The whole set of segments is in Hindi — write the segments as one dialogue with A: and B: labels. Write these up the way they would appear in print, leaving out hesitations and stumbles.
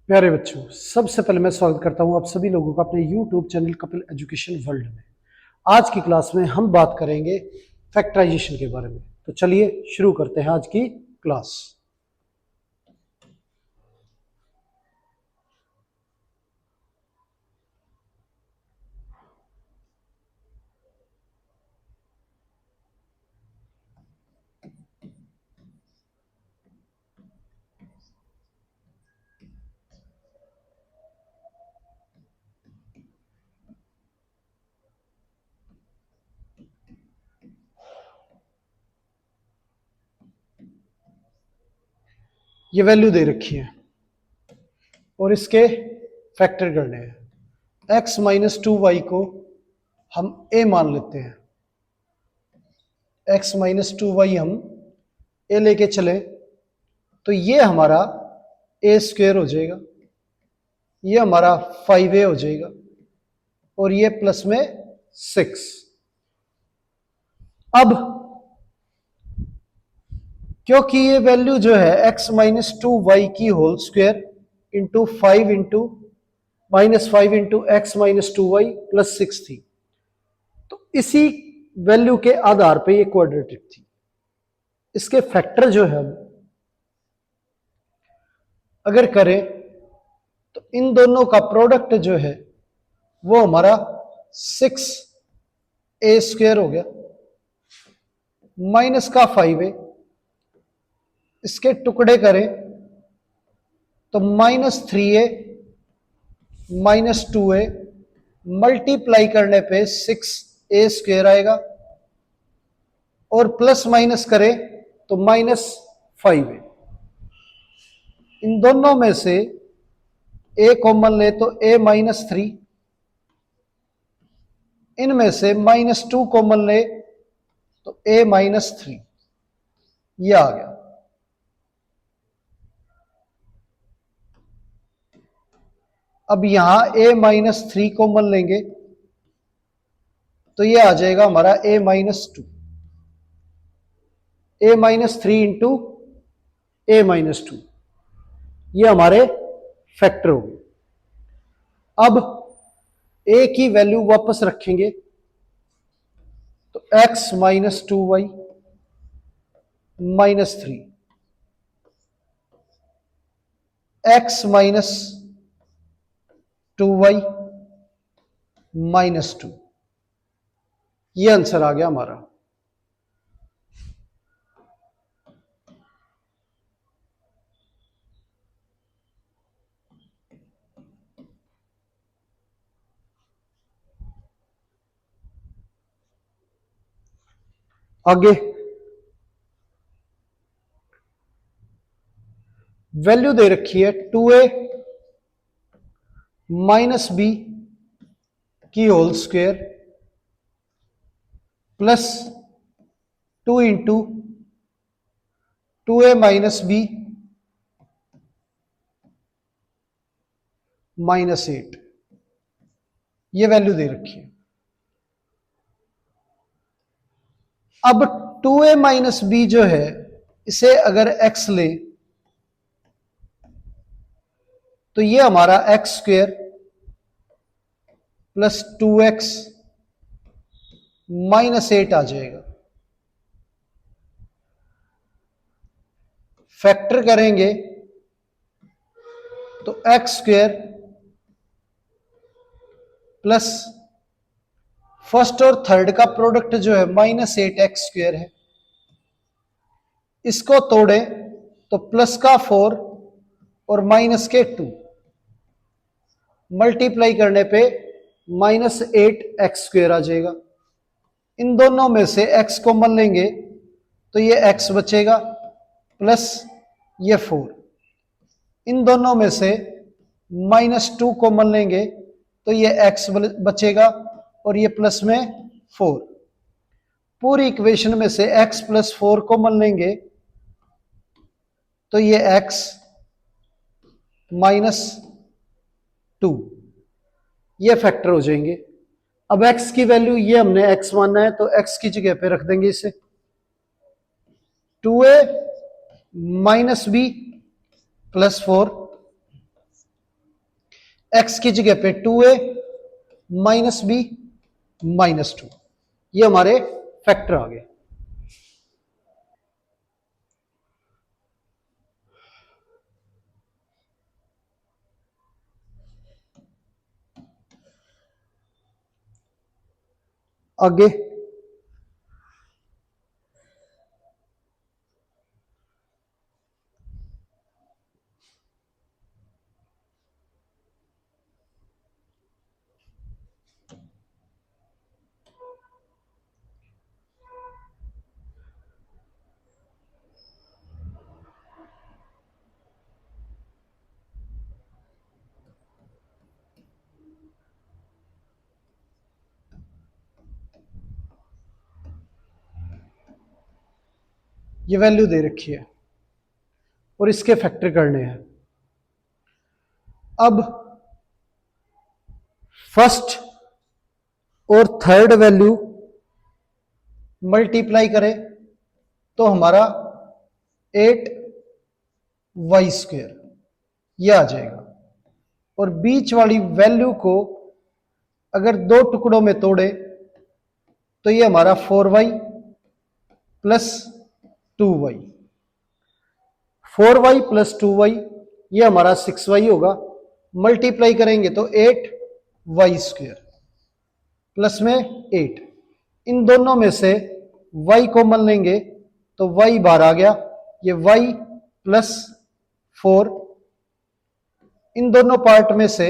A: प्यारे बच्चों, सबसे पहले मैं स्वागत करता हूं आप सभी लोगों का अपने YouTube channel Kapil education world में। आज की क्लास में हम बात करेंगे फैक्टराइजेशन के बारे में। तो चलिए शुरू करते हैं आज की क्लास। ये वैल्यू दे रखी है और इसके फैक्टर करने हैं। x माइनस 2y को हम a मान लेते हैं। x माइनस 2y हम a लेके चले तो ये हमारा a स्क्वेयर हो जाएगा, ये हमारा 5a हो जाएगा और ये प्लस में 6। अब क्योंकि ये वैल्यू जो है x माइनस 2y की whole square into 5 into minus 5 into X minus 2y plus 6 थी, तो इसी वैल्यू के आधार पे ये क्वाड्रेटिक थी। इसके फैक्टर जो है अगर करें तो इन दोनों का प्रोडक्ट जो है वो हमारा 6a स्क्वायर हो गया माइनस का 5a, इसके टुकड़े करें तो minus 3a minus 2a multiply करने पे 6a स्क्वायर आएगा और प्लस माइनस करें तो माइनस 5a। इन दोनों में से a कॉमन ले तो a माइनस 3, इनमें से माइनस 2 कॉमन ले तो a माइनस 3, ये आ गया। अब यहां a माइनस 3 कॉमन लेंगे तो ये आ जाएगा हमारा a minus 2, a minus 3 into a minus 2, ये हमारे फैक्टर हो गए। अब a की वैल्यू वापस रखेंगे तो x minus 2y minus 3, x minus 2y minus 2, ये आंसर आ गया हमारा। आगे वैल्यू दे रखी है 2a माइनस b की whole square plus 2 into 2a minus b minus 8, ये वैल्यू दे रखी है। अब 2a माइनस b जो है इसे अगर x ले तो ये हमारा x square plus 2x minus 8 आ जाएगा। फैक्टर करेंगे तो एक्स स्क्वेयर प्लस फर्स्ट और थर्ड का प्रोडक्ट जो है माइनस 8 एक्स स्क्वेयर है, इसको तोड़े तो प्लस का 4 और माइनस के 2 मल्टीप्लाई करने पे माइनस 8 एक्स स्क्वेयर आ जाएगा। इन दोनों में से x कॉमन लेंगे तो ये x बचेगा प्लस ये 4, इन दोनों में से माइनस 2 कॉमन लेंगे तो ये x बचेगा और ये प्लस में 4। पूरी इक्वेशन में से x प्लस 4 कॉमन लेंगे तो ये x माइनस 2, ये फैक्टर हो जाएंगे। अब x की वैल्यू ये हमने x मानना है तो x की जगह पे रख देंगे इसे 2a minus b plus 4 x की जगह पे 2a माइनस बी माइनस 2, ये हमारे फैक्टर आ गए। आगे ये वैल्यू दे रखी है और इसके फैक्टर करने हैं। अब फर्स्ट और थर्ड वैल्यू मल्टीप्लाई करें तो हमारा 8y² यह आ जाएगा। और बीच वाली वैल्यू को अगर दो टुकड़ों में तोड़े तो ये हमारा 4y plus 2y, 4y plus 2y ये हमारा 6y होगा। मल्टीप्लाई करेंगे तो 8y² प्लस में 8, इन दोनों में से y कॉमन लेंगे तो y बाहर आ गया, ये y प्लस 4, इन दोनों पार्ट में से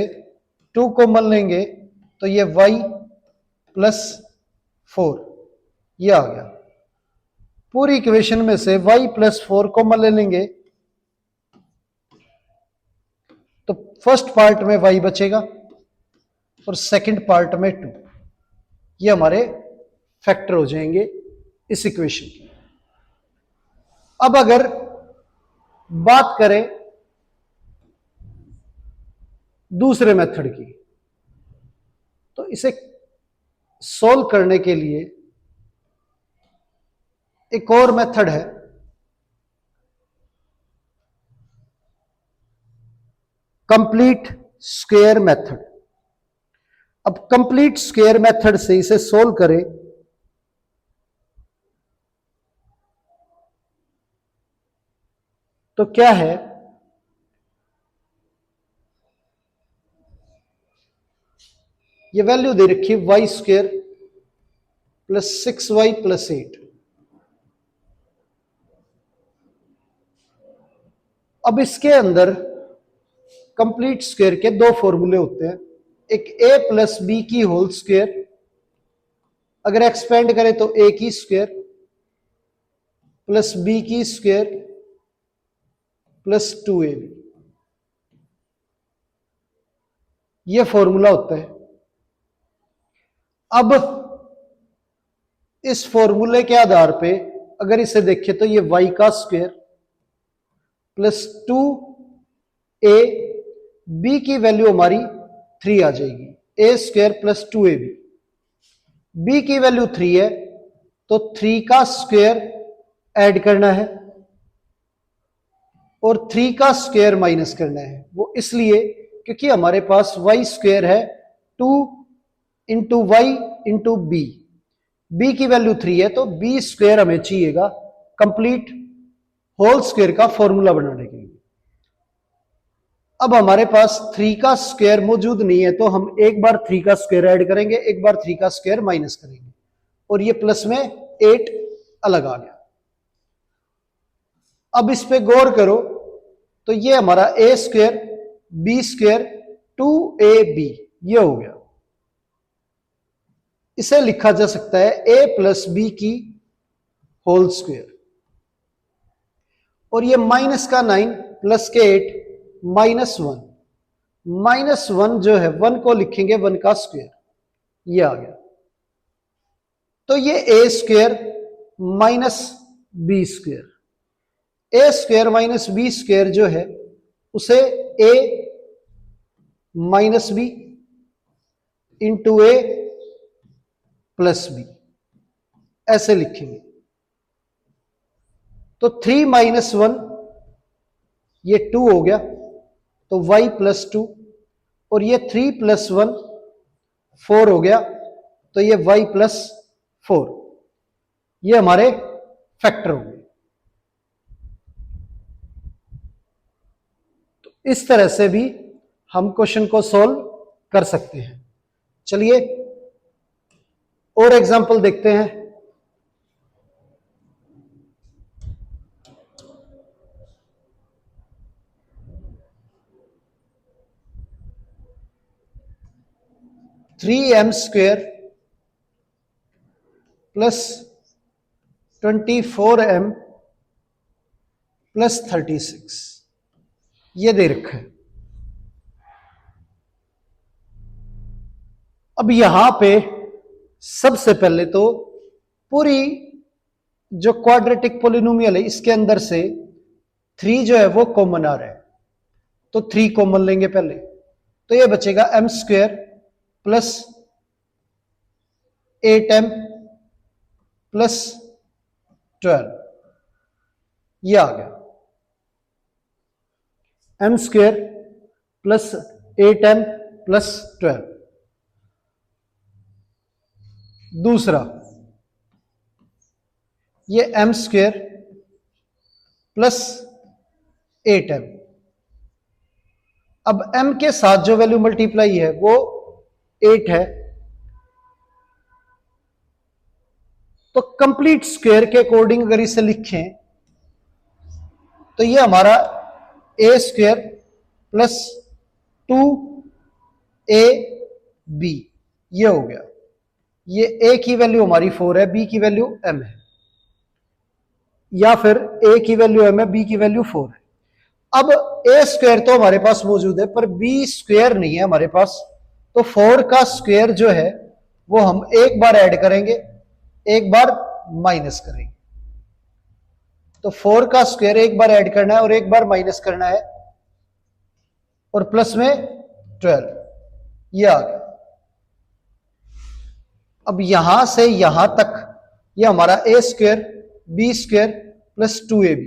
A: 2 कॉमन लेंगे तो ये y प्लस 4 ये आ गया। पूरी इक्वेशन में से y प्लस 4 कॉमन ले लेंगे तो फर्स्ट पार्ट में y बचेगा और सेकंड पार्ट में 2, ये हमारे फैक्टर हो जाएंगे इस इक्वेशन की। अब अगर बात करें दूसरे मेथड की, तो इसे सॉल्व करने के लिए एक और मेथड है, कंप्लीट स्क्वायर मेथड। अब कंप्लीट स्क्वायर मेथड से इसे सॉल्व करें तो क्या है, ये वैल्यू दे रखी है y² प्लस 6y प्लस 8। अब इसके अंदर कंप्लीट स्क्वायर के दो फॉर्मूले होते हैं, एक a प्लस बी की होल स्क्वायर, अगर एक्सपेंड करें तो a की स्क्वायर प्लस b की स्क्वायर प्लस 2ab, यह फॉर्मूला होता है। अब इस फॉर्मूले के आधार पे अगर इसे देखें तो ये y का स्क्वायर प्लस 2a, b की वैल्यू हमारी 3 आ जाएगी, a² प्लस 2ab, b की वैल्यू 3 है तो 3 का स्क्वायर ऐड करना है और 3 का स्क्वायर माइनस करना है। वो इसलिए क्योंकि हमारे पास y² है 2 into Y into B, B की वैल्यू 3 है तो b² हमें चाहिएगा कंप्लीट होल स्क्वायर का फॉर्मूला बनाने के लिए। अब हमारे पास 3 का स्क्वायर मौजूद नहीं है तो हम एक बार 3 का स्क्वायर ऐड करेंगे, एक बार 3 का स्क्वायर माइनस करेंगे और ये प्लस में 8 अलग आ गया। अब इस पे गौर करो तो ये हमारा a² b² 2ab ये हो गया। इसे लिखा जा सकता है a प्लस बी की होल स्क्वायर, और ये माइनस का 9 प्लस के 8 -1, -1 जो है 1 को लिखेंगे 1 का स्क्वायर, ये आ गया। तो ये a² minus b², a² minus b² जो है उसे a minus B into a plus B ऐसे लिखेंगे। तो 3 -1 ये 2 हो गया तो y प्लस 2 और ये 3 + 1 4 हो गया, तो ये y + 4, ये हमारे फैक्टर होंगे। तो इस तरह से भी हम क्वेश्चन को सॉल्व कर सकते हैं। चलिए और एग्जांपल देखते हैं। Three M square plus 24m plus 36, ये दे रखा है। अब यहां पे सबसे पहले तो पूरी जो क्वाड्रेटिक पोलिनोमियल है इसके अंदर से 3 जो है वो कॉमन आ रहा है, तो 3 कॉमन लेंगे पहले, तो ये बचेगा m square plus 8m plus 12, ये आ गया m square plus 8m plus 12। दूसरा ये m स्क्वेयर प्लस 8m, अब m के साथ जो वैल्यू मल्टीप्लाई है वो 8 है, तो कंप्लीट स्क्वायर के अकॉर्डिंग अगर इसे लिखें तो ये हमारा a स्क्वायर प्लस 2ab ये हो गया। ये a की वैल्यू हमारी 4 है, b की वैल्यू m है, या फिर a की वैल्यू m है, b की वैल्यू 4 है। अब a स्क्वायर तो हमारे पास मौजूद है पर b स्क्वायर नहीं है हमारे पास, तो 4 का स्क्वायर जो है वो हम एक बार ऐड करेंगे, एक बार माइनस करेंगे। तो 4 का स्क्वायर एक बार ऐड करना है और एक बार माइनस करना है, और प्लस में 12, ये आ गया। अब यहां से यहां तक ये हमारा a square b square plus 2ab,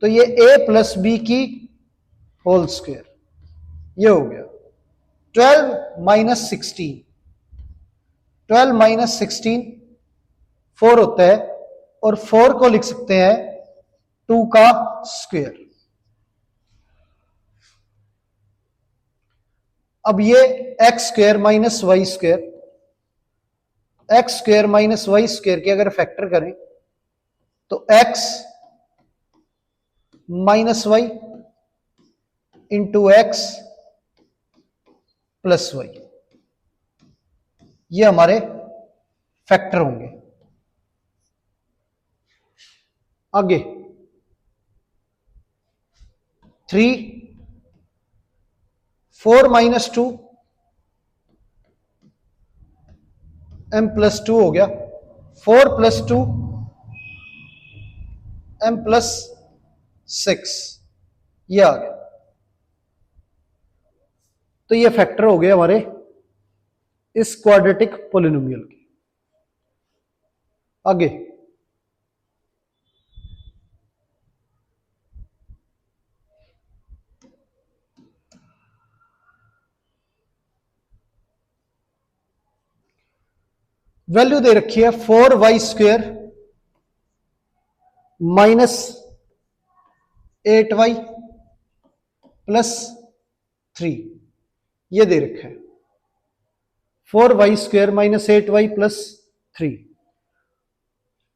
A: तो ये a प्लस b की होल स्क्वायर, ये हो गया 12 माइनस 16, 12 माइनस 16 4 होता है, और 4 को लिख सकते हैं 2 का स्क्वायर। अब ये X square minus Y square, X square minus Y square के अगर फैक्टर करें तो X minus Y into X plus Y, ये हमारे फैक्टर होंगे। आगे 3 4 माइनस 2 m प्लस 2 हो गया, 4 प्लस 2 m प्लस 6, ये आ गया। तो ये फैक्टर हो गए हमारे इस क्वाड्रेटिक पोलिनोमियल के। आगे वैल्यू दे रखी है 4y square minus 8y plus 3, ये दे रखा है 4y square minus 8y plus 3।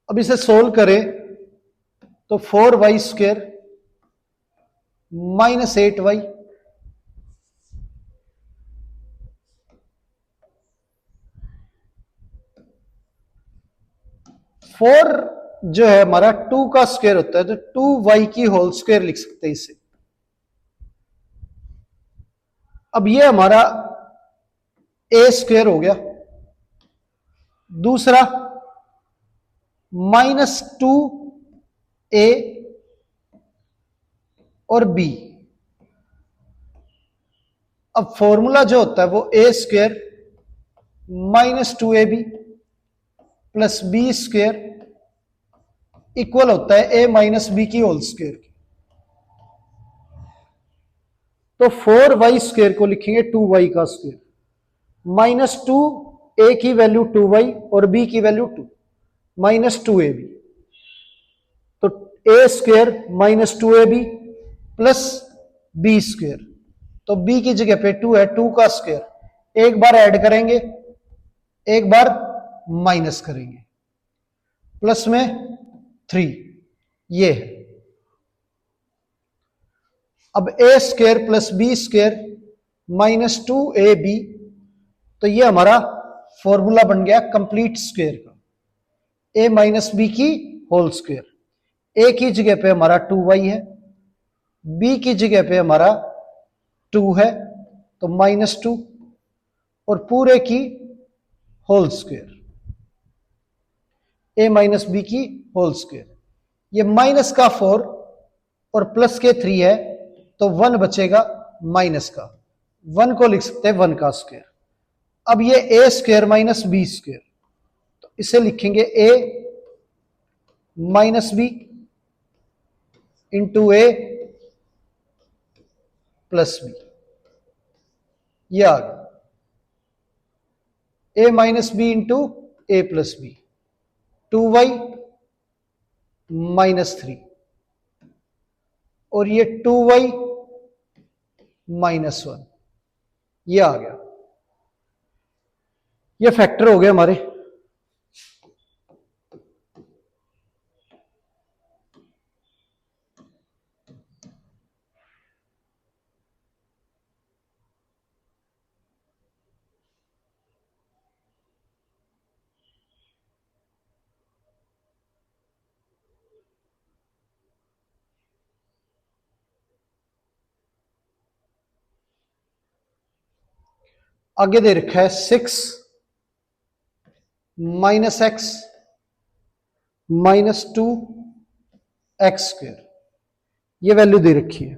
A: अब इसे सोल्व करें तो 4y square minus 8y four जो है हमारा 2 का स्क्वायर होता है, तो 2y की होल स्क्वायर लिख सकते हैं इसे। अब ये हमारा a स्क्वायर हो गया, दूसरा माइनस 2a और b। अब फॉर्मूला जो होता है वो a square minus 2ab plus b square equal होता है a माइनस बी की होल स्क्वायर की। तो 4y² को लिखेंगे 2y का स्क्वायर, -2 a की वैल्यू 2y और b की वैल्यू 2, -2ab। तो a² -2ab प्लस b², तो b की जगह पे 2 है, 2 का स्क्वायर, एक बार ऐड करेंगे एक बार माइनस करेंगे, प्लस में 3, ये है। अब a² प्लस b² -2ab, तो ये हमारा फॉर्मूला बन गया कंप्लीट स्क्वायर का, a माइनस बी की होल स्क्वायर। a की जगह पे हमारा 2y है, b की जगह पे हमारा 2 है, तो -2 और पूरे की whole square, a minus B की होल स्क्वायर। ये माइनस का 4 और प्लस के 3 है, तो 1 बचेगा माइनस का, 1 को लिख सकते हैं 1 का स्क्वायर। अब ये a² माइनस b², तो इसे लिखेंगे a minus B into a plus B, ये आ गया a minus B into a plus B, 2y -3 और ये 2y -1, ये आ गया। ये फैक्टर हो गए हमारे। आगे दे रखा है 6 -x -2x², ये वैल्यू दे रखी है।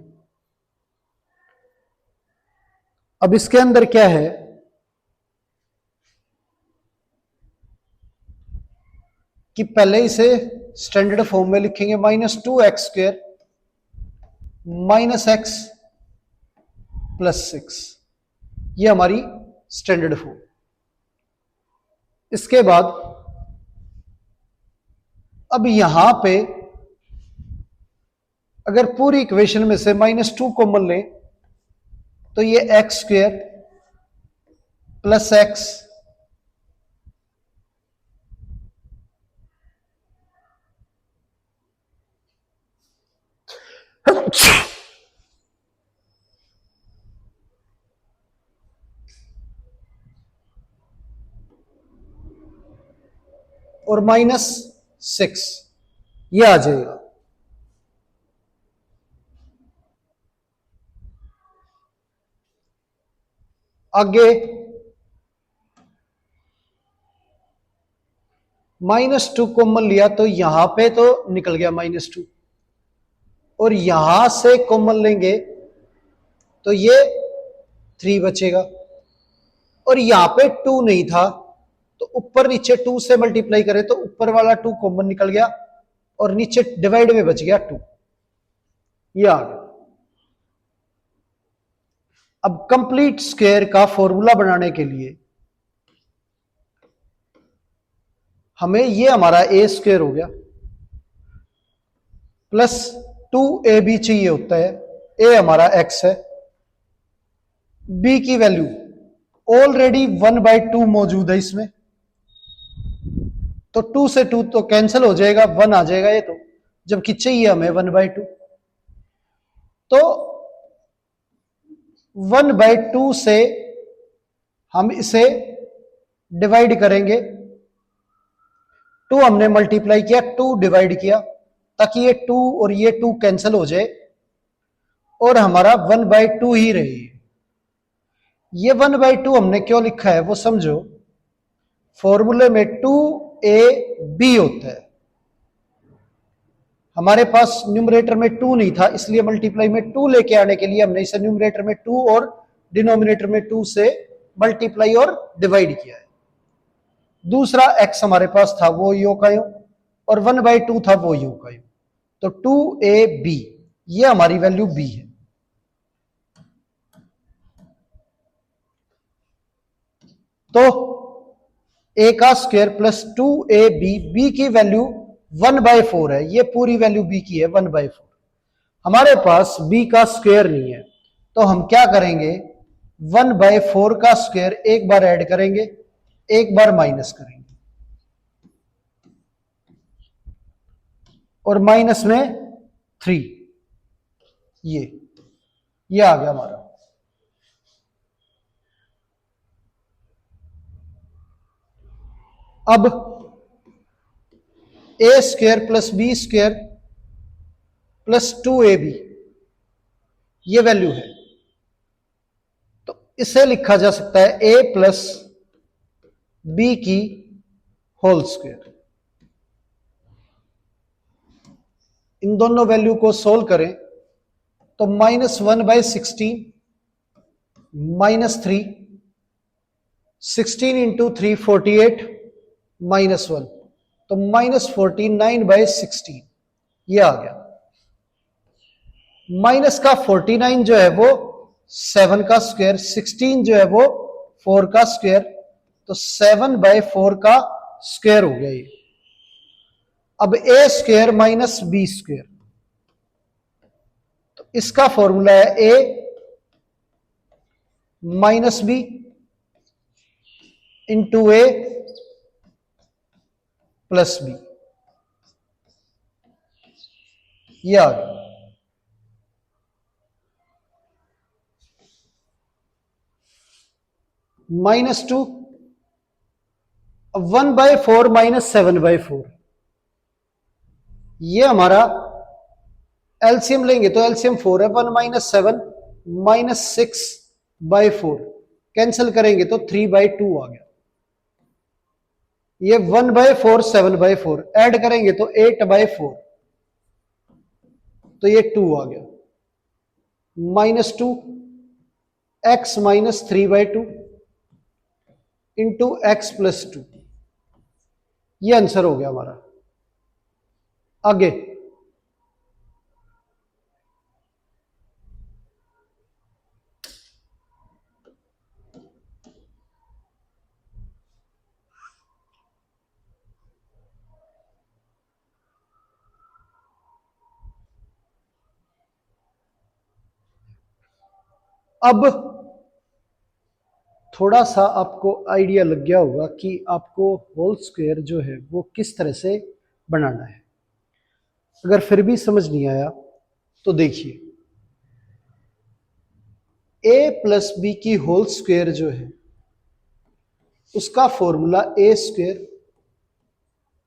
A: अब इसके अंदर क्या है कि पहले इसे स्टैंडर्ड फॉर्म में लिखेंगे, -2x² -x + 6, ये हमारी स्टैंडर्ड फॉर्म। इसके बाद अब यहां पे अगर पूरी इक्वेशन में से -2 कॉमन लें, तो ये x² + x और -6, ये आ जाएगा। आगे -2 कॉमन लिया, तो यहां पे तो निकल गया -2, और यहां से कॉमन लेंगे तो ये 3 बचेगा, और यहां पे 2 नहीं था, तो ऊपर नीचे 2 से मल्टीप्लाई करें तो ऊपर वाला 2 कॉमन निकल गया और नीचे डिवाइड में बच गया 2, ये आ गया। अब कंप्लीट स्क्वायर का फॉर्मूला बनाने के लिए हमें ये हमारा a² हो गया प्लस 2ab चाहिए होता है, a हमारा x है, b की वैल्यू ऑलरेडी 1/2 मौजूद है इसमें, तो 2 से 2 तो कैंसिल हो जाएगा, 1 आ जाएगा ये, तो जबकि चाहिए हमें 1/2, तो 1/2 से हम इसे डिवाइड करेंगे, 2 हमने मल्टीप्लाई किया, 2 डिवाइड किया, ताकि ये 2 और ये 2 कैंसिल हो जाए और हमारा 1/2 ही रहे। ये 1/2 हमने क्यों लिखा है वो समझो, फॉर्मूले में 2ab होता है, हमारे पास न्यूमरेटर में 2 नहीं था, इसलिए मल्टीप्लाई में 2 लेके आने के लिए हमने इसे न्यूमरेटर में 2 और डिनोमिनेटर में 2 से मल्टीप्लाई और डिवाइड किया है। दूसरा x हमारे पास था वो यो का यो, और 1/2 था वो यो का यो, तो 2ab, ये हमारी वैल्यू b है। तो a का स्क्वायर प्लस 2ab, b की वैल्यू 1/4 है, ये पूरी वैल्यू b की है 1/4। हमारे पास b का स्क्वायर नहीं है, तो हम क्या करेंगे, 1/4 का स्क्वायर एक बार ऐड करेंगे, एक बार माइनस करेंगे, और माइनस में 3, ये आ गया हमारा। अब a square plus b square plus 2ab, ये वैल्यू है, तो इसे लिखा जा सकता है a प्लस b की होल स्क्वायर। इन दोनों वैल्यू को सोल्व करें तो -1/16 -3, 16 इंटू 3 48 -1, तो -49/16 ये आ गया। माइनस का 49 जो है वो 7 का स्क्वायर, 16 जो है वो 4 का स्क्वायर, तो 7/4 का स्क्वायर हो गया ये। अब a square minus b square, तो इसका फॉर्मूला है a minus b into a plus b, ये आ गया। -2, 1/4 माइनस 7/4, ये हमारा एलसीएम लेंगे तो एलसीएम 4 है, 1 माइनस 7 -6/4, कैंसिल करेंगे तो 3/2 आ गया। ये 1/4 7/4 ऐड करेंगे तो 8/4, तो ये 2 आ गया। -2 x minus 3/2 into X plus 2, ये आंसर हो गया हमारा। आगे अब थोड़ा सा आपको आइडिया लग गया होगा कि आपको होल स्क्वायर जो है वो किस तरह से बनाना है। अगर फिर भी समझ नहीं आया तो देखिए, a प्लस बी की होल स्क्वायर जो है उसका formula a square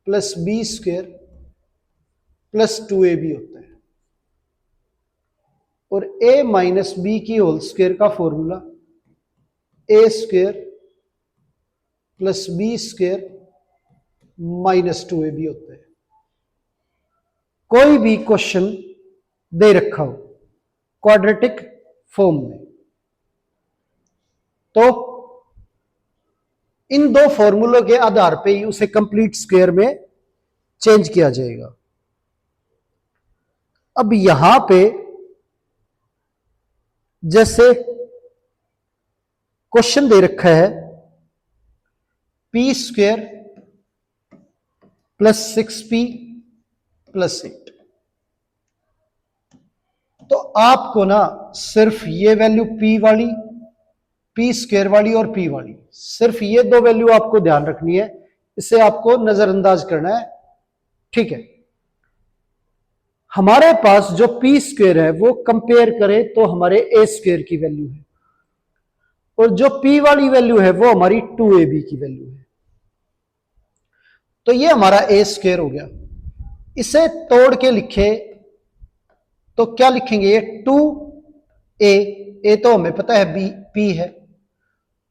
A: plus B square plus 2ab होता है, और a माइनस बी की होल स्क्वायर का formula a square plus B square minus 2ab होता है। कोई भी क्वेश्चन दे रखा हो क्वाड्रेटिक फॉर्म में, तो इन दो फॉर्मूलों के आधार पे ही उसे कंप्लीट स्क्वायर में चेंज किया जाएगा। अब यहां पे जैसे क्वेश्चन दे रखा है P square plus 6p plus 8, तो आपको ना सिर्फ ये वैल्यू p वाली, p स्क्वायर वाली और p वाली, सिर्फ ये दो वैल्यू आपको ध्यान रखनी है, इसे आपको नजरअंदाज करना है। ठीक है, हमारे पास जो p स्क्वायर है वो कंपेयर करें तो हमारे a स्क्वायर की वैल्यू है, और जो p वाली वैल्यू है वो हमारी 2ab की वैल्यू है, तो ये हमारा a स्क्वायर हो गया। इसे तोड़ के लिखे तो क्या लिखेंगे, ये 2a, तो हमें पता है b p है,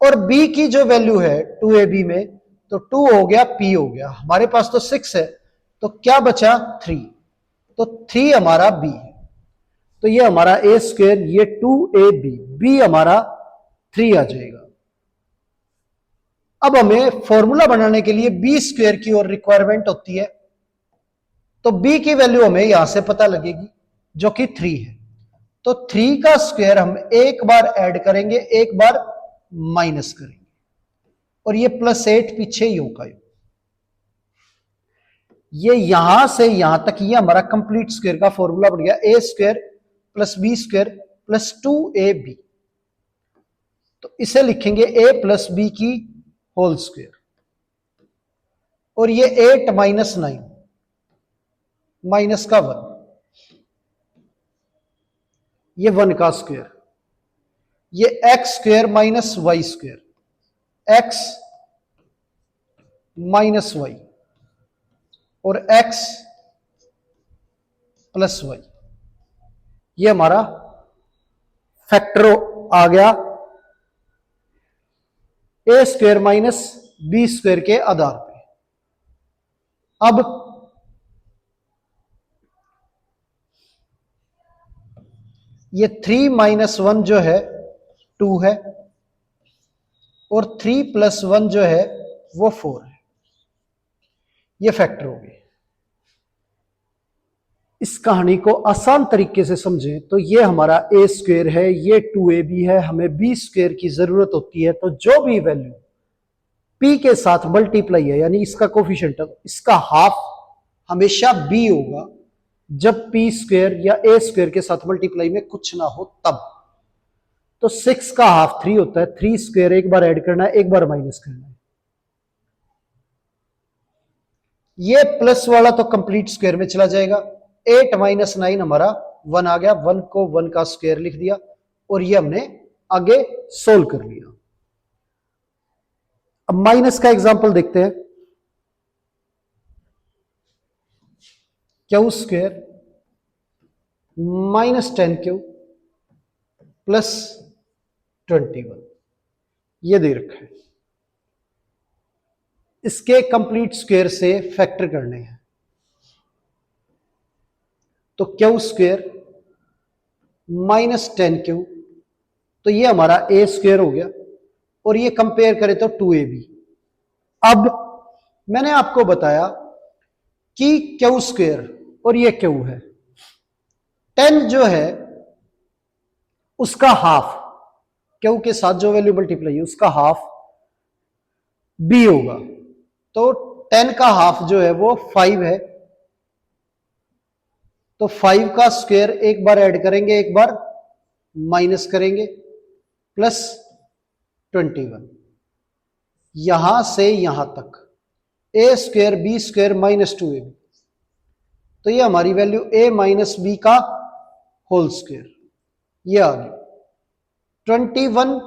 A: और b की जो वैल्यू है 2ab में, तो 2 हो गया p हो गया, हमारे पास तो 6 है, तो क्या बचा 3, तो 3 हमारा b है, तो ये हमारा a स्क्वायर, ये 2ab, b हमारा 3 आ जाएगा। अब हमें फॉर्मूला बनाने के लिए b स्क्वायर की और रिक्वायरमेंट होती है, तो b की वैल्यू हमें यहां से पता लगेगी जो कि 3 है, तो 3 का स्क्वायर हम एक बार ऐड करेंगे, एक बार माइनस करेंगे, और ये +8 पीछे योग का योग। ये यहां से यहां तक ये हमारा कंप्लीट स्क्वायर का फॉर्मूला बन गया, A square plus B square plus 2ab। तो इसे लिखेंगे a प्लस बी की होल स्क्वायर, और ये 8 माइनस 9 माइनस का 1, ये 1 का स्क्वायर, ये X square minus Y square, X minus Y और एक्स प्लस वाई। ये हमारा फैक्टर आ गया A square minus B square के आधार पे। अब ये 3 माइनस 1 जो है 2 है, और 3 प्लस 1 जो है वो 4 है। ये फैक्टर हो गए। इस कहानी को आसान तरीके से समझें तो ये हमारा ए स्क्वायर है, ये 2ab है, हमें बी स्क्वायर की जरूरत होती है। तो जो भी वैल्यू p के साथ मल्टीप्लाई है, यानी इसका कोफिशिएंट, इसका हाफ हमेशा b होगा जब p स्क्वायर या a स्क्वायर के साथ मल्टीप्लाई में कुछ ना हो तब। तो 6 का हाफ 3 होता है, 3 स्क्वायर एक बार ऐड करना है, एक बार माइनस करना है। ये प्लस वाला तो कंप्लीट स्क्वायर में चला जाएगा। 8 माइनस 9 हमारा 1 आ गया, 1 को 1 का स्क्वायर लिख दिया, और ये हमने आगे सोल्व कर लिया। अब माइनस का एग्जांपल देखते हैं। Q square minus 10 Q plus 21, ये दे रखा है। इसके कंप्लीट स्क्वायर से फैक्टर करने हैं। तो क्यू स्क्वायर माइनस 10 क्यू, तो ये हमारा ए स्क्वायर हो गया, और ये कंपेयर करें तो 2ab। अब मैंने आपको बताया कि क्यू स्क्वायर और ये क्यू है, 10 जो है उसका हाफ, क्यू के साथ जो वैल्यू मल्टीप्लाई है उसका हाफ b होगा। तो 10 का हाफ जो है वो 5 है, तो 5 का स्क्वायर एक बार ऐड करेंगे, एक बार माइनस करेंगे, प्लस 21। यहां से यहां तक A square B square minus 2ab, तो ये हमारी वैल्यू a माइनस बी का होल स्क्वायर, ये आ गई। 21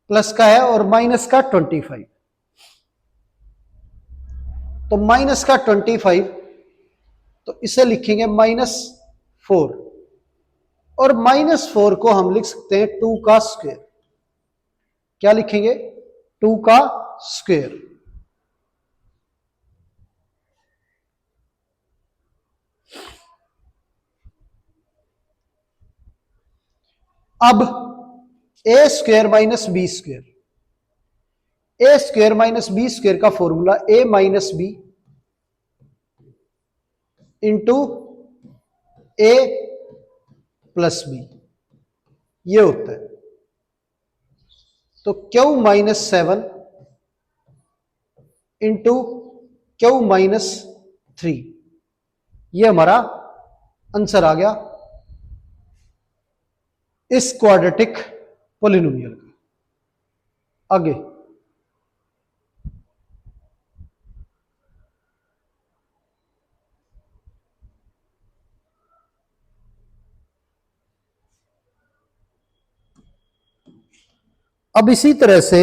A: प्लस का है और माइनस का 25, तो माइनस का 25, तो इसे लिखेंगे -4, और -4 को हम लिख सकते हैं 2 का स्क्वायर। क्या लिखेंगे? 2 का स्क्वायर। अब ए स्क्वायर माइनस बी स्क्वायर, ए स्क्वायर माइनस बी स्क्वायर का formula A minus B into A plus B, ये होता है। तो Q minus 7 into Q minus 3, ये हमारा आंसर आ गया इस क्वाड्रेटिक पॉलिनोमियल का। आगे अब इसी तरह से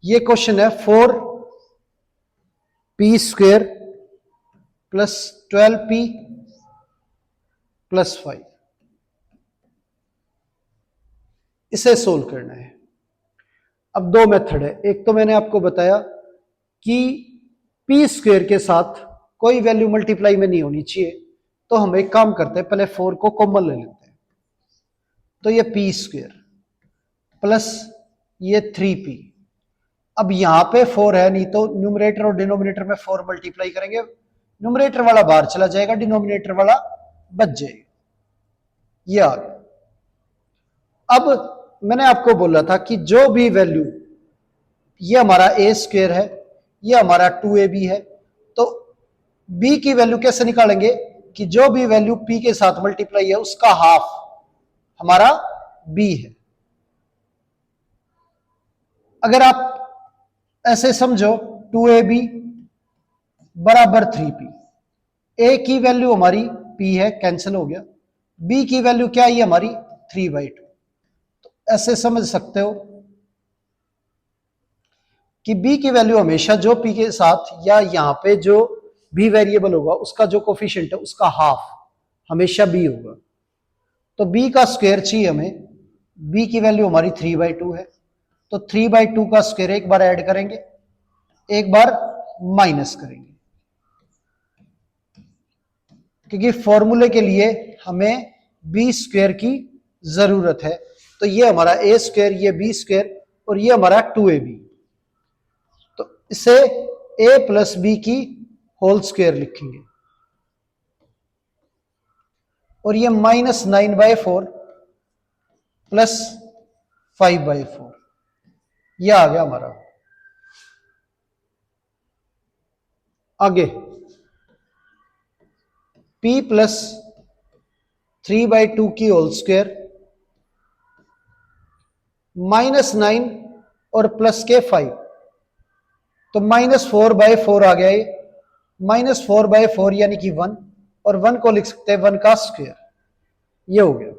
A: ये क्वेश्चन है 4p square plus 12p plus 5, इसे सोल्व करना है। अब दो मेथड है, एक तो मैंने आपको बताया कि p स्क्वायर के साथ कोई वैल्यू मल्टीप्लाई में नहीं होनी चाहिए, तो हम एक काम करते हैं, पहले 4 को कॉमन ले लेते हैं। तो ये p स्क्वायर प्लस ये 3p, अब यहां पे 4 है नहीं, तो न्यूमरेटर और डिनोमिनेटर में 4 मल्टीप्लाई करेंगे, न्यूमरेटर वाला बाहर चला जाएगा, डिनोमिनेटर वाला बच जाएगा। ये आ गया। अब मैंने आपको बोला था कि जो भी वैल्यू ये हमारा ए स्क्वेयर है, ये हमारा 2ab है। तो b की वैल्यू कैसे निकालेंगे कि जो भी वैल्यू p के साथ मल्टीप्लाई है उसका हाफ हमारा b है। अगर आप ऐसे समझो 2ab बराबर 3p, a की वैल्यू हमारी p है, कैंसिल हो गया, b की वैल्यू क्या है हमारी 3/2। तो ऐसे समझ सकते हो कि b की वैल्यू हमेशा जो p के साथ या यहां पे जो b वेरिएबल होगा उसका जो कोफिशिएंट है उसका हाफ हमेशा b होगा। तो b का स्क्वायर चाहिए हमें, b की वैल्यू हमारी 3/2 है। तो 3/2 का स्क्वायर एक बार ऐड करेंगे, एक बार माइनस करेंगे, क्योंकि फॉर्मूले के लिए हमें बी स्क्वायर की जरूरत है। तो ये हमारा ए स्क्वायर, ये बी स्क्वायर और ये हमारा 2ab। तो इसे a प्लस बी की होल स्क्वायर लिखेंगे और ये -9/4 प्लस 5/4 ये आ गया हमारा। आगे p प्लस 3/2 की होल स्क्वायर -9 और प्लस के 5, तो -4/4 आ गया। ये -4/4 यानी कि 1, और 1 को लिख सकते हैं 1 का स्क्वायर, ये हो गया।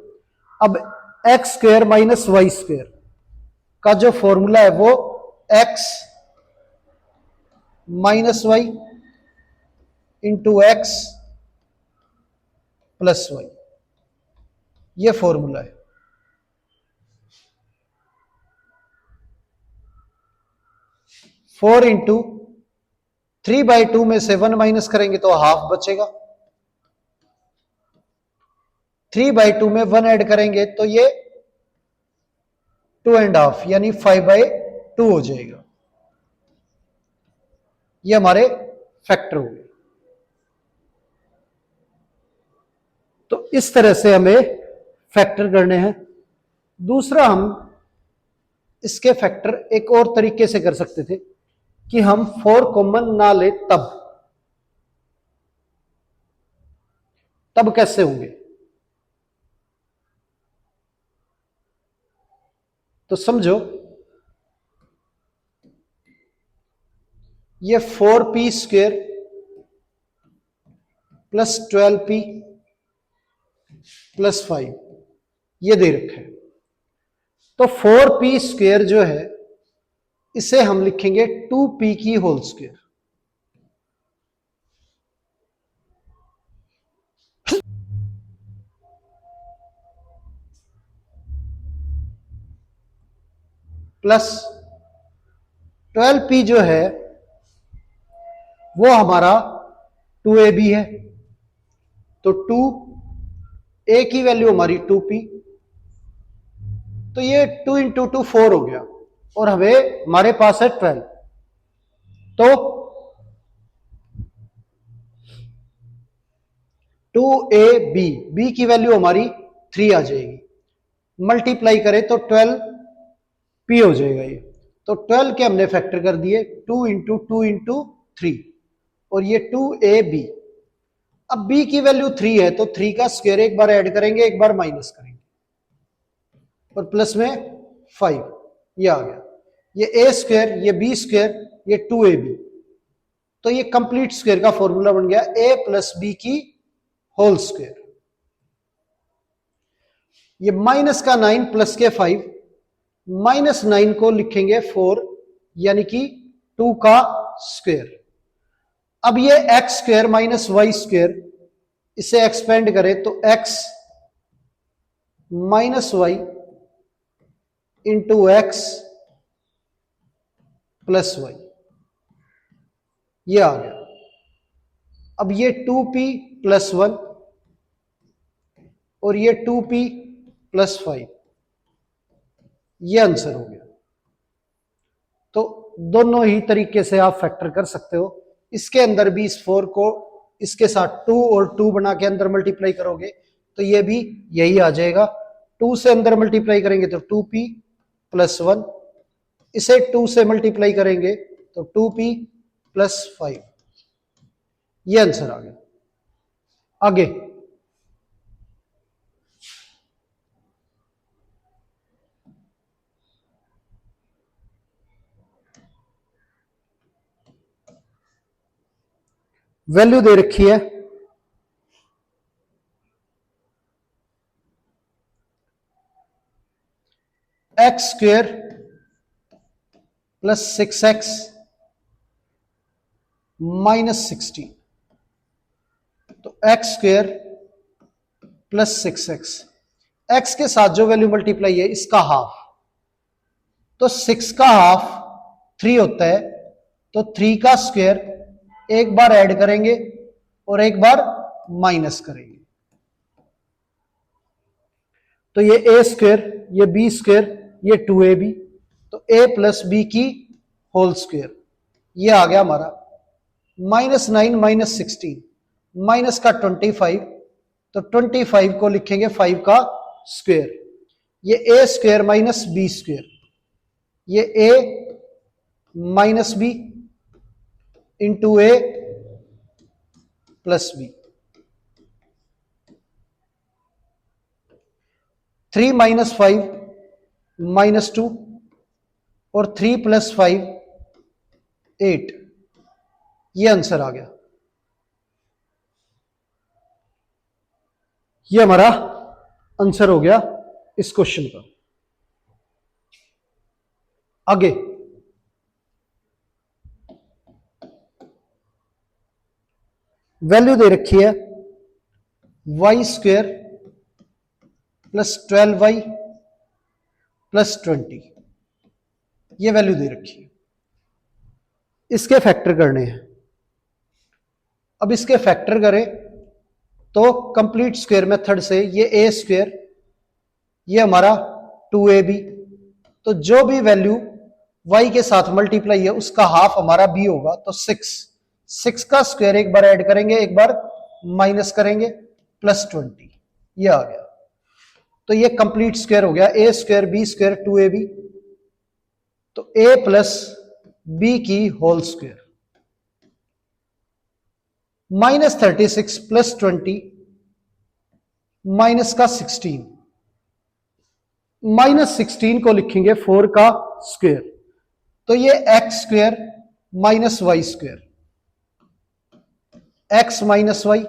A: अब X square minus Y square का जो फॉर्मूला है वो x minus Y into X plus Y, ये फॉर्मूला है। फोर इंटू 3/2 में से 1 माइनस करेंगे तो हाफ बचेगा, 3/2 में 1 ऐड करेंगे तो ये 2.5 यानी 5/2 हो जाएगा। ये हमारे फैक्टर हो गए। तो इस तरह से हमें फैक्टर करने हैं। दूसरा, हम इसके फैक्टर एक और तरीके से कर सकते थे कि हम 4 कॉमन ना ले, तब कैसे होंगे। तो समझो ये 4p square plus 12p plus 5 ये दे रखा है। तो 4p स्क्वेयर जो है इसे हम लिखेंगे 2p की होल स्क्वेयर, प्लस 12p जो है वो हमारा 2ab है। तो 2a की वैल्यू हमारी 2p, तो ये 2 इंटू 2 4 हो गया, और हमें हमारे पास है 12। तो 2ab, b की वैल्यू हमारी 3 आ जाएगी, मल्टीप्लाई करें तो 12p हो जाएगा ये। तो 12 के हमने फैक्टर कर दिए, 2 इंटू 2 इंटू 3, और ये 2ab। अब b की वैल्यू 3 है तो 3 का स्क्वायर एक बार ऐड करेंगे, एक बार माइनस करेंगे, और प्लस में 5 ये आ गया। ये a स्क्वायर, ये b स्क्वायर, ये 2ab। तो ये कंप्लीट स्क्वायर का फॉर्मूला बन गया a प्लस b की होल स्क्वायर। ये माइनस का 9 प्लस के 5, -9 को लिखेंगे 4 यानी कि 2 का स्क्वायर। अब ये X square minus Y square, इसे एक्सपेंड करें तो x minus Y into X plus Y ये आ गया। अब ये 2p प्लस 1 और ये 2p प्लस 5 ये आंसर हो गया। तो दोनों ही तरीके से आप फैक्टर कर सकते हो। इसके अंदर भी इस 4 को इसके साथ 2 और 2 बना के अंदर मल्टीप्लाई करोगे तो ये भी यही आ जाएगा। 2 से अंदर मल्टीप्लाई करेंगे तो 2p प्लस 1 इसे 2 से मल्टीप्लाई करेंगे तो 2p प्लस 5, ये आंसर आ गया। आगे वैल्यू दे रखी है x square plus 6x minus 16, तो x square plus 6x, x के साथ जो वैल्यू मल्टीप्लाई है इसका हाफ, तो 6 का हाफ 3 होता है, तो 3 का स्क्वायर एक बार ऐड करेंगे और एक बार माइनस करेंगे, तो ये ए स्क्वायर, ये बी स्क्वायर, ये 2ab, तो a प्लस बी की होल स्क्वायर, ये आ गया हमारा -9 माइनस 16, माइनस का 25, तो 25 को लिखेंगे 5 का स्क्वायर, ये a square minus B square, ये a minus B into A plus B, 3 माइनस 5 माइनस 2 और 3 प्लस 5 8, ये आंसर आ गया। ये हमारा आंसर हो गया इस क्वेश्चन का। आगे वैल्यू दे रखी है Y square plus 12y plus 20, ये वैल्यू दे रखी है, इसके फैक्टर करने हैं। अब इसके फैक्टर करें तो कंप्लीट स्क्वायर मेथड से ये ए स्क्वायर, ये हमारा 2ab, तो जो भी वैल्यू y के साथ मल्टीप्लाई है उसका हाफ हमारा b होगा, तो 6 का स्क्वायर एक बार ऐड करेंगे एक बार माइनस करेंगे प्लस 20, ये आ गया, तो ये कंप्लीट स्क्वायर हो गया A square B square 2ab, तो a प्लस बी की होल स्क्वायर, -36 प्लस 20 माइनस का 16, -16 को लिखेंगे 4 का स्क्वायर, तो ये X square minus Y square, X minus Y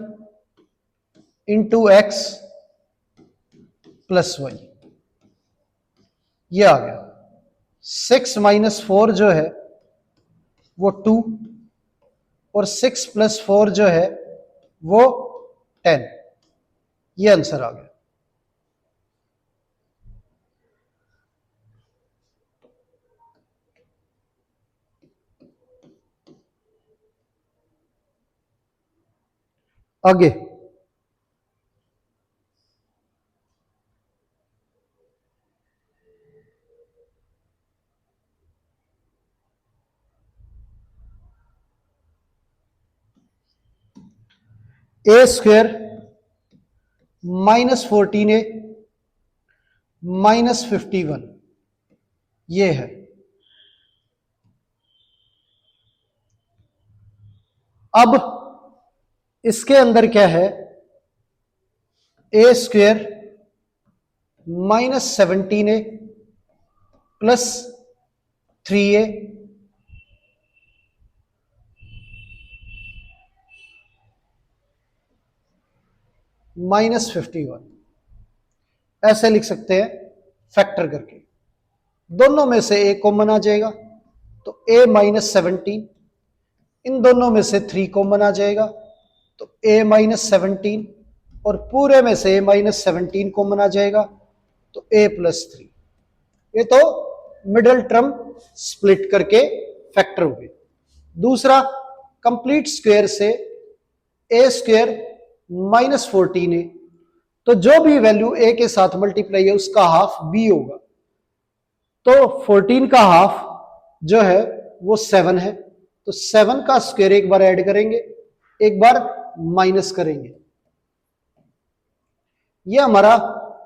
A: into X plus Y, ये आ गया। 6 माइनस 4 जो है वो 2 और 6 प्लस 4 जो है वो 10, ये आंसर आ गया। आगे ए स्क्वेयर -14a -51, ये है। अब इसके अंदर क्या है, ए स्क्वेयर -17a प्लस 3a -51, ऐसे लिख सकते हैं फैक्टर करके, दोनों में से ए कॉमन आ जाएगा, तो a -17, इन दोनों में से 3 कॉमन आ जाएगा, तो a -17 और पूरे में से a -17 कॉमन आ जाएगा, तो a प्लस 3, ये तो मिडिल टर्म स्प्लिट करके फैक्टर हो गए। दूसरा कंप्लीट स्क्वायर से a स्क्वायर -14a, तो जो भी वैल्यू a के साथ मल्टीप्लाई है उसका हाफ b होगा, तो 14 का हाफ जो है वो 7 है, तो 7 का स्क्वायर एक बार ऐड करेंगे एक बार माइनस करेंगे, ये हमारा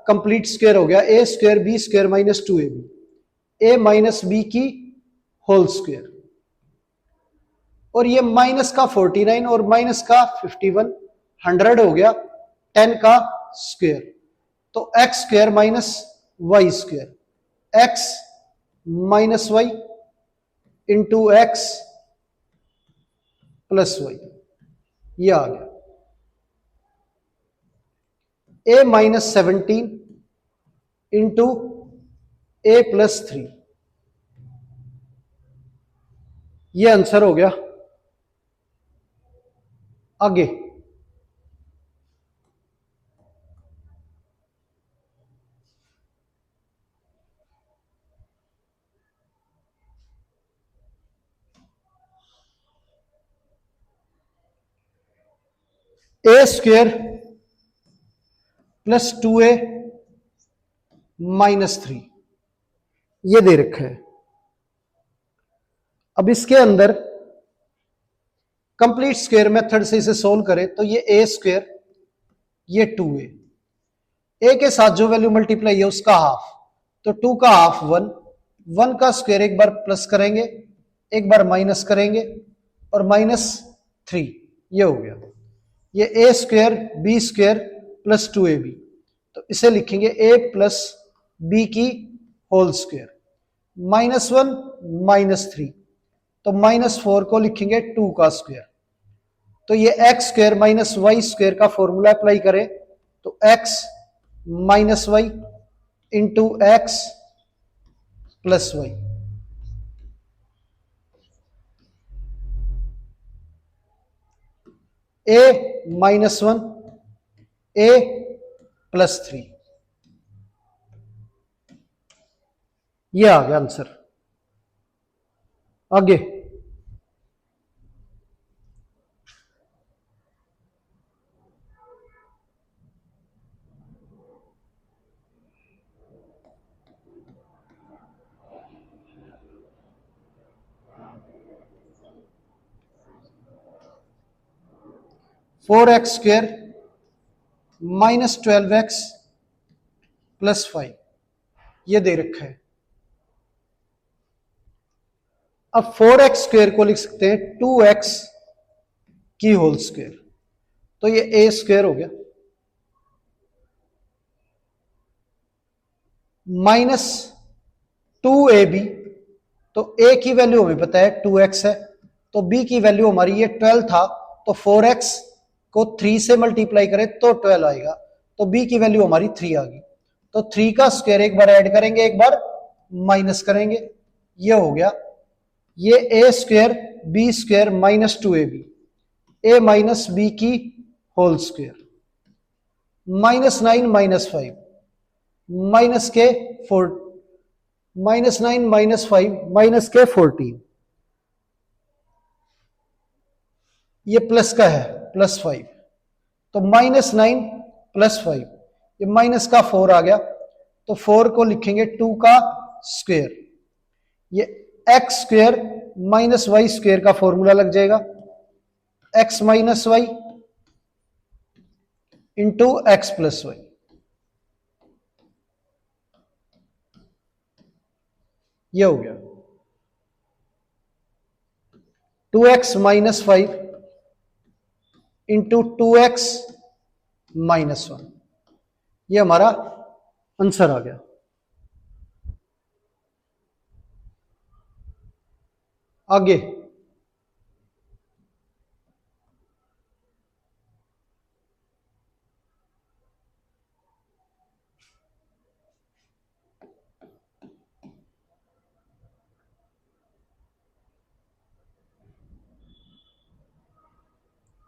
A: कंप्लीट स्क्वायर हो गया। A square B square -2ab, a minus B की होल स्क्वायर, और ये माइनस का 49 और माइनस का 51, 100 हो गया 10 का स्क्वायर, तो X square minus Y square, X minus Y into X plus Y, ये आ गया। A minus 17 into A plus 3, ये आंसर हो गया। आगे ए स्क्वायर प्लस 2a माइनस 3, ये दे रखा है। अब इसके अंदर कंप्लीट स्क्वायर मेथड से इसे सोल्व करें तो ये ए स्क्वायर, ये 2a, ए के साथ जो वैल्यू मल्टीप्लाई है उसका हाफ, तो 2 का हाफ 1, 1 का स्क्वायर एक बार प्लस करेंगे, एक बार माइनस करेंगे, और माइनस 3, ये हो गया। ये A square B square plus 2ab, तो इसे लिखेंगे ए प्लस बी की होल स्क्वायर, -1 -3, तो -4 को लिखेंगे 2 का स्क्वायर। तो ये X square minus Y square का फॉर्मूला अप्लाई करें तो X minus Y into X plus Y, A -1 A plus 3, ये आ गया आंसर। आगे 4x square minus 12x plus 5, ये दे रखा है। अब 4x स्क्वायर को लिख सकते हैं 2x की होल स्क्वायर, तो ये ए स्क्वायर हो गया, माइनस 2ab, तो a की वैल्यू हमें पता है 2x है, तो b की वैल्यू हमारी ये 12 था, तो 4x को 3 से मल्टीप्लाई करें तो 12 आएगा, तो b की वैल्यू हमारी 3 आ गई, तो 3 का स्क्वायर एक बार ऐड करेंगे, एक बार माइनस करेंगे, ये हो गया। ये A square B square minus 2ab, A minus B की होल स्क्वायर, -9 -5 माइनस के 4, -9 -5 माइनस के 14, ये प्लस का है +5, तो -9 +5, ये माइनस का 4 आ गया, तो 4 को लिखेंगे 2 का स्क्वायर, ये X square minus Y square का फॉर्मूला लग जाएगा, X minus Y into X plus Y, ये हो गया। 2x minus 5 into 2x minus 1, ये हमारा आंसर आ गया। आगे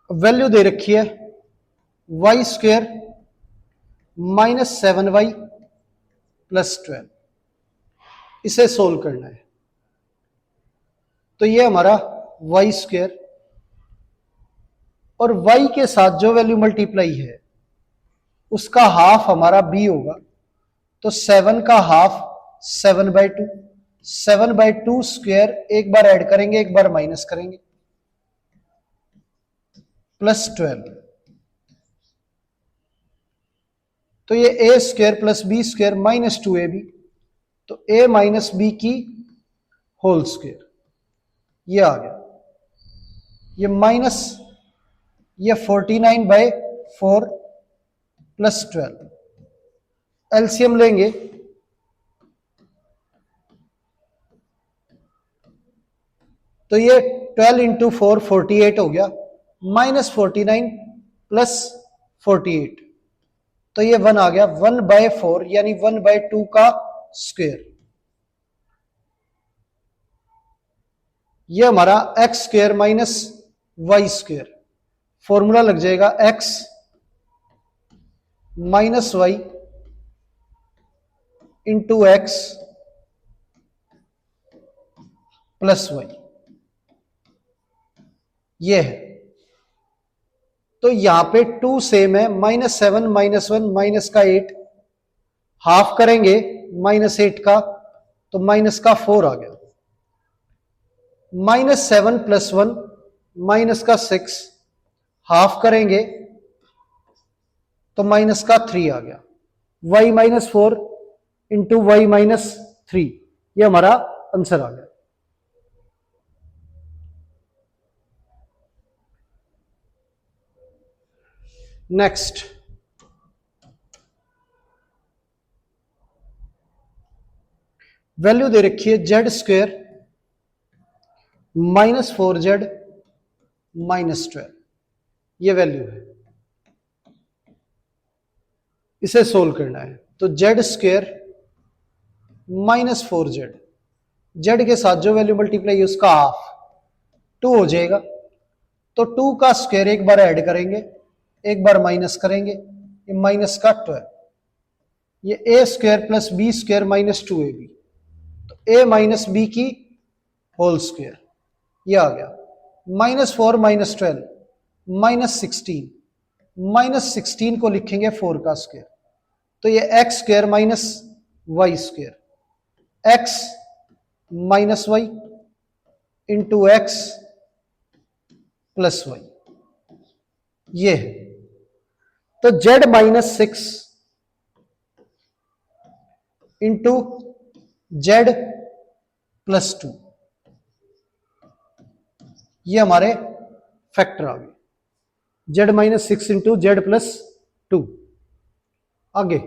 A: वैल्यू दे रखी है वाई स्क्वायर -7y प्लस 12, इसे सोल्व करना है, तो ये हमारा वाई स्क्वायर, और y के साथ जो वैल्यू मल्टीप्लाई है उसका हाफ हमारा b होगा, तो 7 का हाफ 7/2, 7/2 स्क्वायर एक बार ऐड करेंगे, एक बार माइनस करेंगे, प्लस 12, तो ये ए स्क्वायर प्लस -2ab, तो a माइनस बी की होल स्क्वायर, ये आ गया, ये माइनस ये 49/4 प्लस 12। एलसीएम लेंगे तो ये 12 इंटू 4 48 हो गया, माइनस 49 प्लस 48, तो ये 1 आ गया, 1/4 यानी 1/2 का स्क्वायर। ये हमारा X square minus Y square, formula लग जाएगा X minus Y into X plus Y, ये है। तो यहां पे 2 सेम है, -7 -1 माइनस का 8, हाफ करेंगे -8 का तो माइनस का 4 आ गया, -7 + 1 माइनस का 6, हाफ करेंगे तो माइनस का 3 आ गया, y-4 इंटू y-3, ये हमारा आंसर आ गया। नेक्स्ट, वैल्यू दे रखी है z² -4z -12, ये वैल्यू है, इसे सोल्व करना है। तो z² -4z, z के साथ जो वैल्यू मल्टीप्लाई है उसका हाफ 2 हो जाएगा, तो 2 का स्क्वायर एक बार ऐड करेंगे, एक बार माइनस करेंगे, ये माइनस का 12, ये a² + b² -2ab, तो a माइनस बी की होल स्क्वायर, ये आ गया, -4 -12 -16, -16 को लिखेंगे 4 का स्क्वायर, तो ये x² -y², x minus Y into X plus Y, ये है। तो z-6 इंटू z+2, ये हमारे फैक्टर आ गए, z-6 इंटू z+2। आगे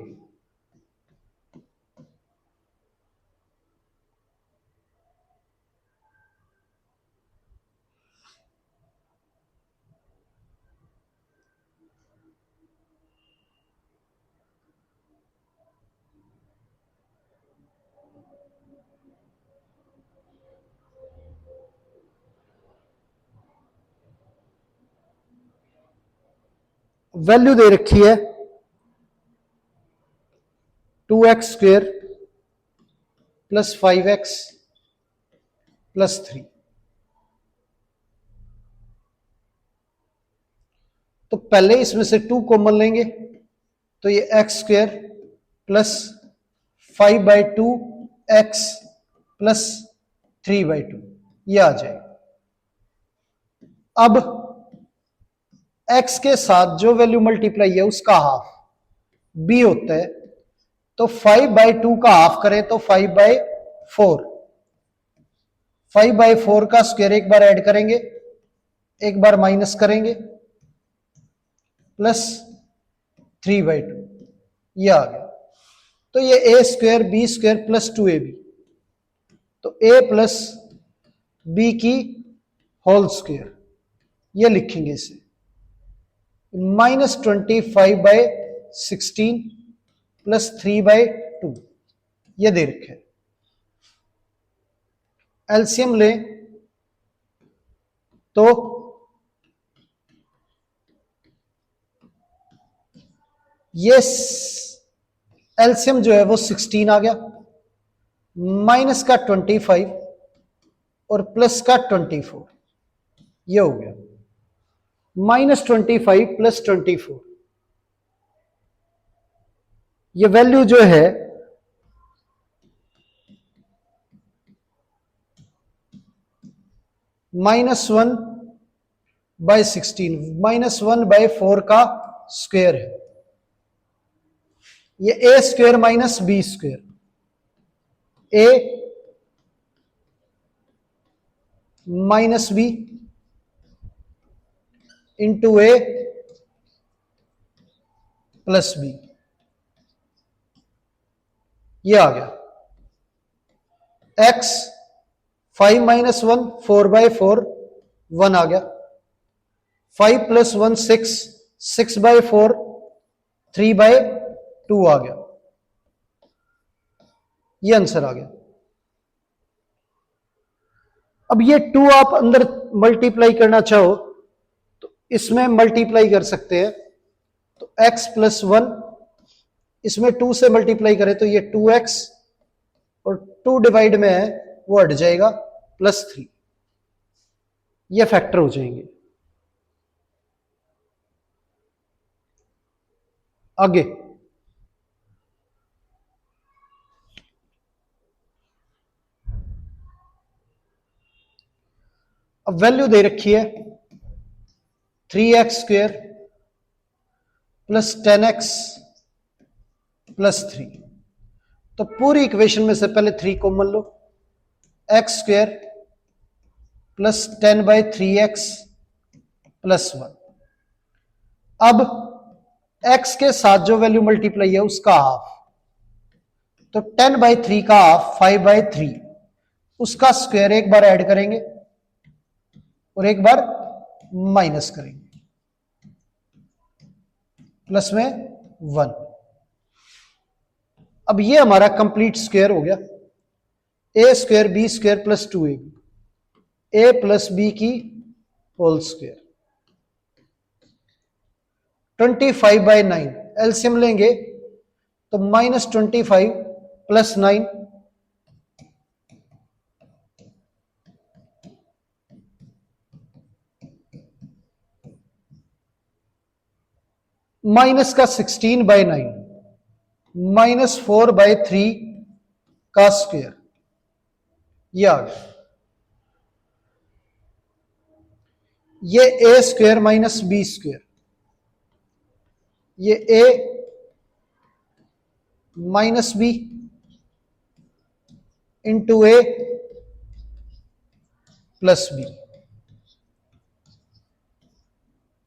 A: वैल्यू दे रखी है 2x² + 5x + 3, तो पहले इसमें से 2 कॉमन लेंगे, तो ये x² + 5/2 x + 3/2, ये आ जाएगा। अब x के साथ जो वैल्यू मल्टीप्लाई है उसका हाफ b होता है, तो 5/2 का हाफ करें तो 5/4, 5/4 का स्क्वायर एक बार ऐड करेंगे, एक बार माइनस करेंगे, +3/2, ये आ गया। तो ये a² b² + 2ab, तो a + b की होल स्क्वायर, ये लिखेंगे इसे, -25/16 + 3/2, ये दे रखे। एलसीएम लें तो ये एलसीएम जो है वो 16 आ गया, माइनस का 25 और प्लस का 24, ये हो गया, -25 + 24, ये वैल्यू जो है -1/16, -1/4 का स्क्वायर है, ये a² - b², a minus B into A plus B, ये आ गया। एक्स 5 माइनस 1 4/4 1 आ गया। 5 प्लस 1 6 6/4 3/2 आ गया, ये आंसर आ गया। अब ये 2 आप अंदर मल्टीप्लाई करना चाहो तो इसमें मल्टीप्लाई कर सकते हैं। तो x प्लस 1 इसमें 2 से मल्टीप्लाई करें तो ये 2x, और 2 डिवाइड में है वो हट जाएगा +3, ये फैक्टर हो जाएंगे। आगे अब वैल्यू दे रखी है 3x² प्लस 10x प्लस 3। तो पूरी इक्वेशन में से पहले 3 कॉमन लो, x² प्लस 10/3x प्लस 1। अब x के साथ जो वैल्यू मल्टीप्लाई है उसका हाफ, तो 10/3 का हाफ 5/3, उसका स्क्वायर एक बार ऐड करेंगे और एक बार माइनस करेंगे, प्लस में 1। अब ये हमारा कंप्लीट स्क्वायर हो गया, a² b² plus 2ab, a plus B की होल स्क्वायर। 25/9 एलसीएम लेंगे तो -25 प्लस 9 माइनस का 16/9 -4/3 का स्क्वायर, ये आ गया। ये a² माइनस b², ये a minus B into A plus B,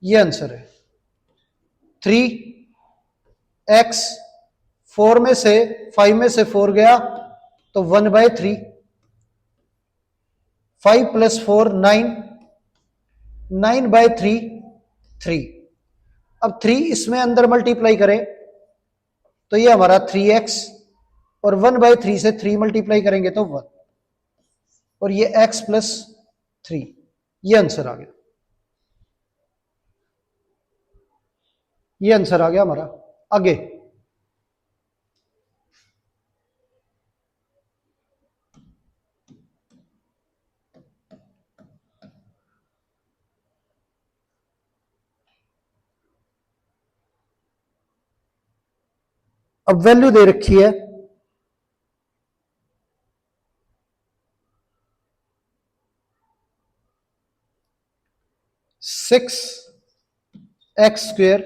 A: ये आंसर है। 3x 4 में से 5 में से 4 गया तो 1/3, 5 प्लस 4 9, 9/3 3। अब 3 इसमें अंदर मल्टीप्लाई करें तो ये हमारा 3x, और 1/3 से 3 मल्टीप्लाई करेंगे तो 1, और ये x प्लस 3, ये आंसर आ गया। ये आंसर आ गया हमारा। आगे अब वैल्यू दे रखी है 6x²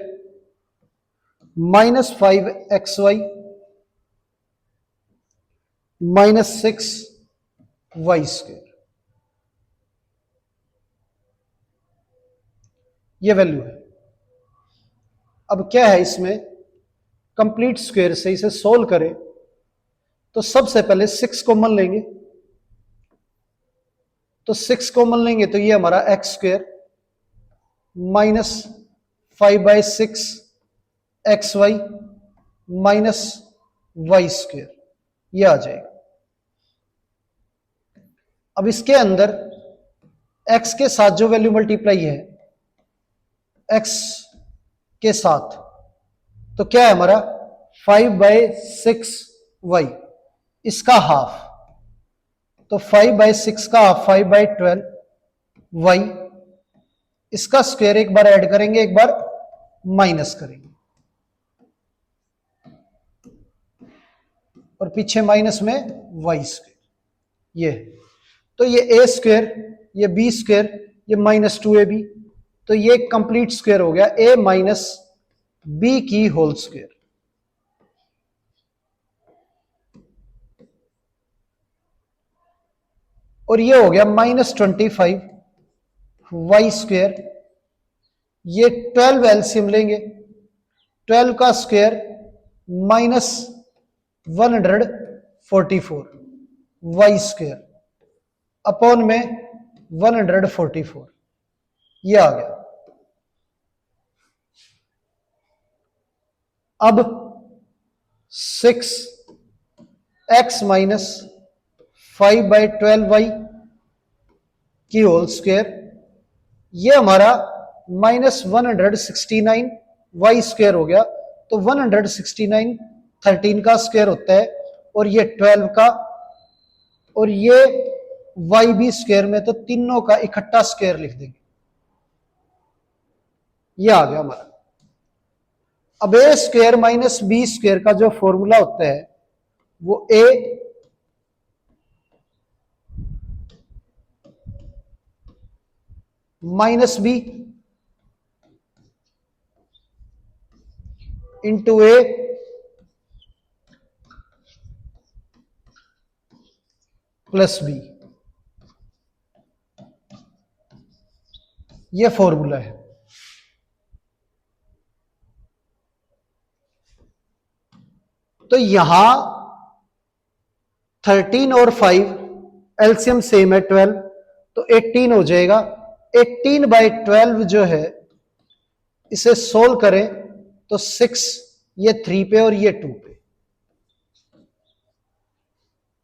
A: minus 5xy minus 6y², ये वैल्यू है। अब क्या है इसमें, कंप्लीट स्क्वायर से इसे सोल्व करें तो सबसे पहले 6 कॉमन लेंगे, तो 6 कॉमन लेंगे तो ये हमारा x² minus 5/6 xy minus y², ये आ जाएगा। अब इसके अंदर x के साथ जो वैल्यू मल्टीप्लाई है x के साथ, तो क्या है हमारा 5/6y, इसका हाफ, तो 5/6 का हाफ 5/12 y, इसका स्क्वायर एक बार ऐड करेंगे एक बार माइनस करेंगे, और पीछे माइनस में y², ये तो ये a², ये b², ये -2ab, तो ये कंप्लीट स्क्वायर हो गया a माइनस बी की होल स्क्वायर। और ये हो गया -25 y²। ये 12 एलसीएम लेंगे, 12 का स्क्वायर -144 y² अपॉन में 144, ये आ गया। अब 6x - 5/12y की होल स्क्वायर, ये हमारा -169y² हो गया। तो 169 13 का स्क्वायर होता है, और ये 12 का, और ये y भी स्क्वायर में, तो तीनों का इकट्ठा स्क्वायर लिख देंगे। ये आ गया हमारा। अब a² - b² का जो फॉर्मूला होता है वो a - b into a plus b, ये फॉर्मूला है। तो यहां 13 और 5 एलसीएम सेम है 12, तो 18 हो जाएगा। 18/12 जो है, इसे सोल्व करें तो 6 ये 3 पे और ये 2 पे,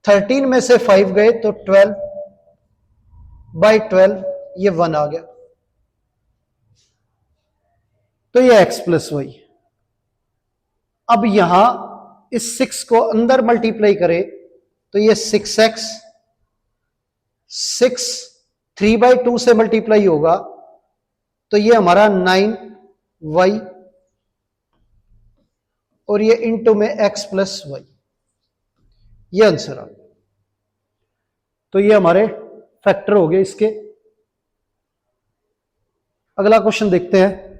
A: 13 में से 5 गए तो 12/12 ये 1 आ गया। तो ये x + y। अब यहां इस 6 को अंदर मल्टीप्लाई करें तो ये 6x, 6 3/2 से मल्टीप्लाई होगा तो ये हमारा 9y, और ये इनटू में x + y, ये आंसर आ गया। तो ये हमारे फैक्टर हो गए इसके। अगला क्वेश्चन देखते हैं।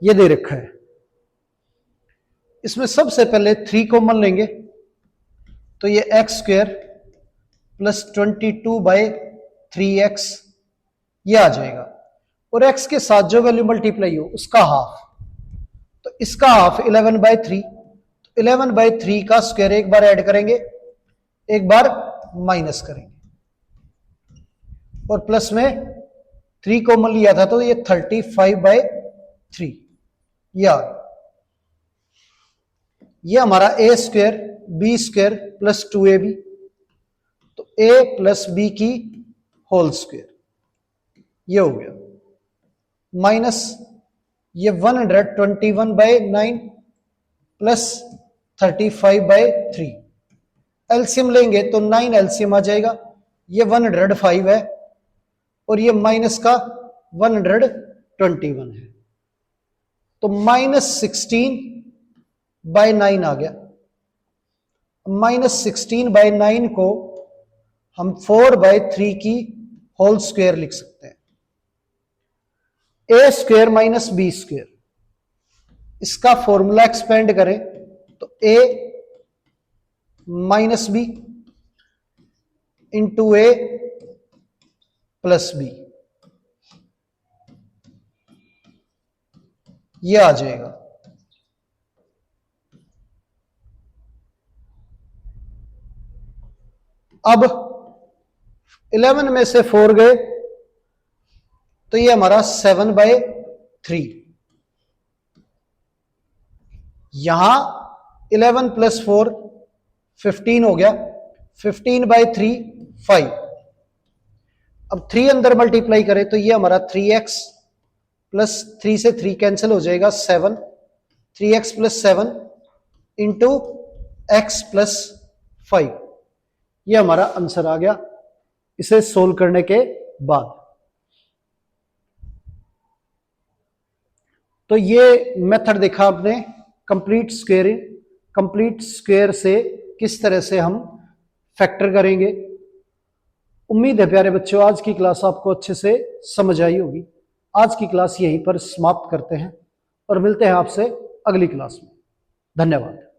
A: ये दे रखा है, इसमें सबसे पहले 3 कॉमन लेंगे तो ये x² + 22/3x ये आ जाएगा, और x के साथ जो वैल्यू मल्टीप्लाई हो उसका हाफ, तो इसका हाफ 11/3, तो 11/3 का स्क्वायर एक बार ऐड करेंगे, एक बार माइनस करेंगे, और प्लस में 3 कॉमन लिया था तो ये 35/3 ये आ गया। ये हमारा a² b² + 2ab, तो a + b की होल स्क्वायर ये हो गया, माइनस ये 121/9 प्लस 35/3, एलसीएम लेंगे तो 9 एलसीएम आ जाएगा। ये 105 है और ये माइनस का 121 है, तो -16/9 आ गया। -16/9 को हम 4/3 की होल स्क्वायर लिख सकते हैं। a² - b², इसका फॉर्मूला एक्सपेंड करें तो a - b into a + b, ये आ जाएगा। अब 11 में से 4 गए तो ये हमारा 7/3, यहां 11 + 4 15 हो गया, 15/3 5। अब 3 अंदर मल्टीप्लाई करें तो ये हमारा 3x प्लस 3 से 3 कैंसिल हो जाएगा 7, 3x plus 7 into X plus 5। ये हमारा आंसर आ गया इसे सोल्व करने के बाद। तो ये मेथड देखा आपने कंप्लीट स्क्वेयरिंग, कंप्लीट स्क्वेयर से किस तरह से हम फैक्टर करेंगे। उम्मीद है प्यारे बच्चों आज की क्लास आपको अच्छे से समझ आई होगी। आज की क्लास यहीं पर समाप्त करते हैं और मिलते हैं आपसे अगली क्लास में। धन्यवाद।